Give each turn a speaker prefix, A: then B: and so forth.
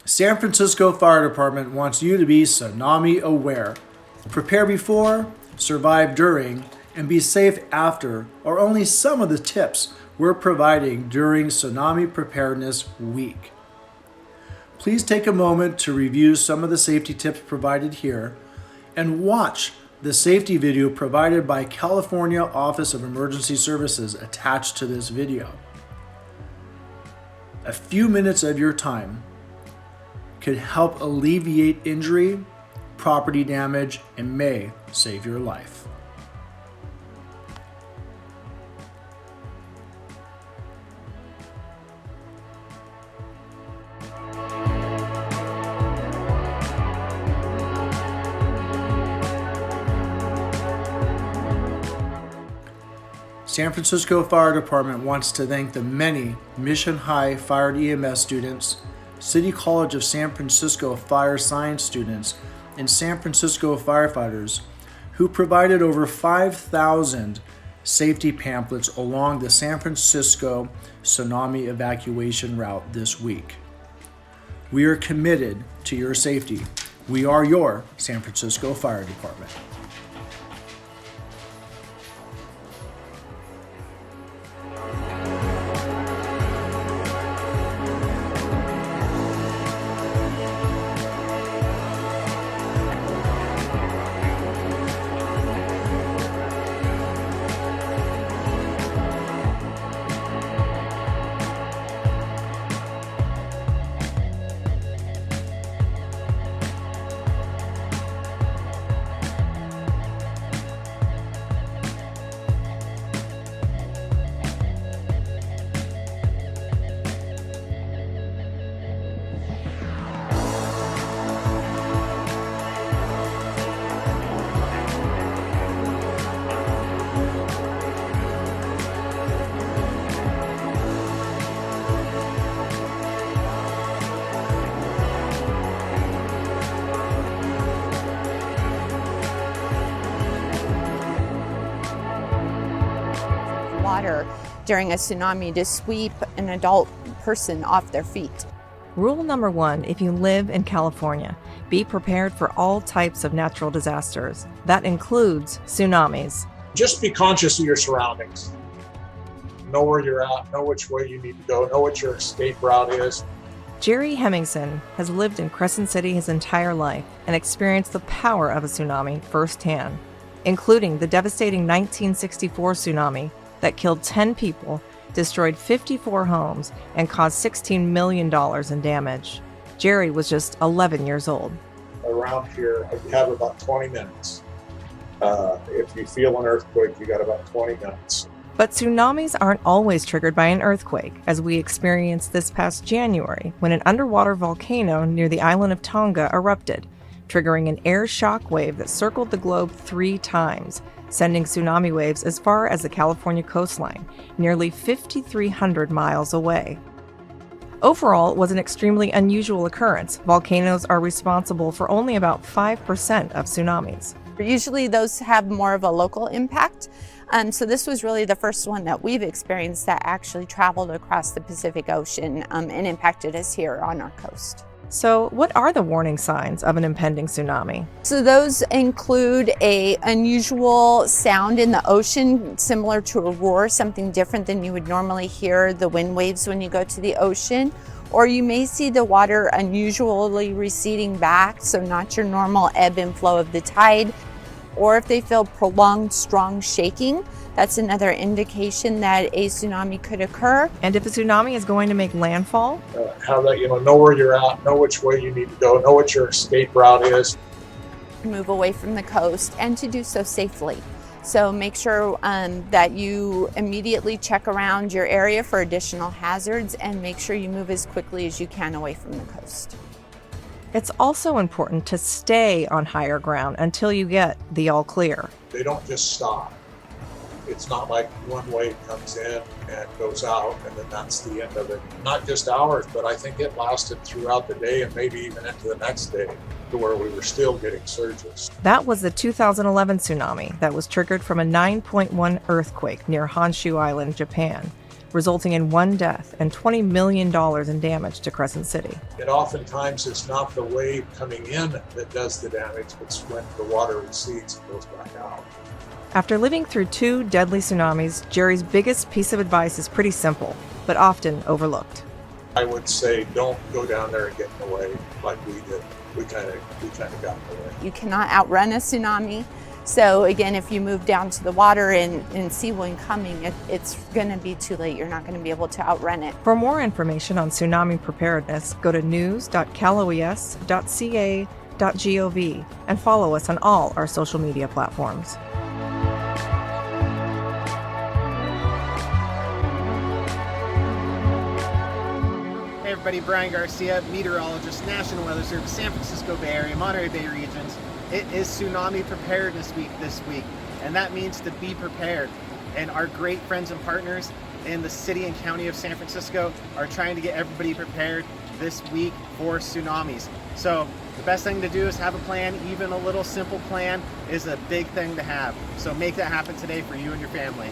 A: San Francisco Fire Department wants you to be tsunami aware. Prepare before, survive during, and be safe after are only some of the tips we're providing during Tsunami Preparedness Week. Please take a moment to review some of the safety tips provided here and watch the safety video provided by California Office of Emergency Services attached to this video. A few minutes of your time could help alleviate injury, property damage, and may save your life. San Francisco Fire Department wants to thank the many Mission High Fire and EMS students, City College of San Francisco Fire Science students, and San Francisco firefighters who provided over 5,000 safety pamphlets along the San Francisco tsunami evacuation route this week. We are committed to your safety. We are your San Francisco Fire Department.
B: Water during a tsunami to sweep an adult person off their feet.
C: Rule number 1, if you live in California, be prepared for all types of natural disasters. That includes tsunamis.
D: Just be conscious of your surroundings. Know where you're at, know which way you need to go, know what your escape route is.
C: Jerry Hemmingson has lived in Crescent City his entire life and experienced the power of a tsunami firsthand, including the devastating 1964 tsunami that killed 10 people, destroyed 54 homes, and caused $16 million in damage. Jerry was just 11 years old.
D: Around here, you have about 20 minutes. If you feel an earthquake, you got about 20 minutes.
C: But tsunamis aren't always triggered by an earthquake, as we experienced this past January when an underwater volcano near the island of Tonga erupted, triggering an air shock wave that circled the globe 3 times, sending tsunami waves as far as the California coastline, nearly 5,300 miles away. Overall, it was an extremely unusual occurrence. Volcanoes are responsible for only about 5% of tsunamis.
B: Usually those have more of a local impact. So this was really the first one that we've experienced that actually traveled across the Pacific Ocean and impacted us here on our coast.
C: So what are the warning signs of an impending tsunami?
B: So those include an unusual sound in the ocean, similar to a roar, something different than you would normally hear the wind waves when you go to the ocean. Or you may see the water unusually receding back, so not your normal ebb and flow of the tide. Or if they feel prolonged, strong shaking, that's another indication that a tsunami could occur.
C: And if a tsunami is going to make landfall?
D: Have that, know where you're at, know which way you need to go, know what your escape route is.
B: Move away from the coast and to do so safely. So make sure that you immediately check around your area for additional hazards and make sure you move as quickly as you can away from the coast.
C: It's also important to stay on higher ground until you get the all clear.
D: They don't just stop. It's not like one wave comes in and goes out and then that's the end of it. Not just ours, but I think it lasted throughout the day and maybe even into the next day to where we were still getting surges.
C: That was the 2011 tsunami that was triggered from a 9.1 earthquake near Honshu Island, Japan. resulting in 1 death and $20 million in damage to Crescent City.
D: It oftentimes is not the wave coming in that does the damage, it's when the water recedes and goes back out.
C: After living through 2 deadly tsunamis, Jerry's biggest piece of advice is pretty simple, but often overlooked.
D: I would say don't go down there and get in the way like we did. We kind of got in the way.
B: You cannot outrun a tsunami. So again, if you move down to the water and see one coming, it's going to be too late. You're not going to be able to outrun it.
C: For more information on tsunami preparedness, go to news.caloes.ca.gov and follow us on all our social media platforms.
E: Hey everybody, Brian Garcia, meteorologist, National Weather Service, San Francisco Bay Area, Monterey Bay regions. It is Tsunami Preparedness Week this week, and that means to be prepared. And our great friends and partners in the city and county of San Francisco are trying to get everybody prepared this week for tsunamis. So the best thing to do is have a plan. Even a little simple plan is a big thing to have. So make that happen today for you and your family.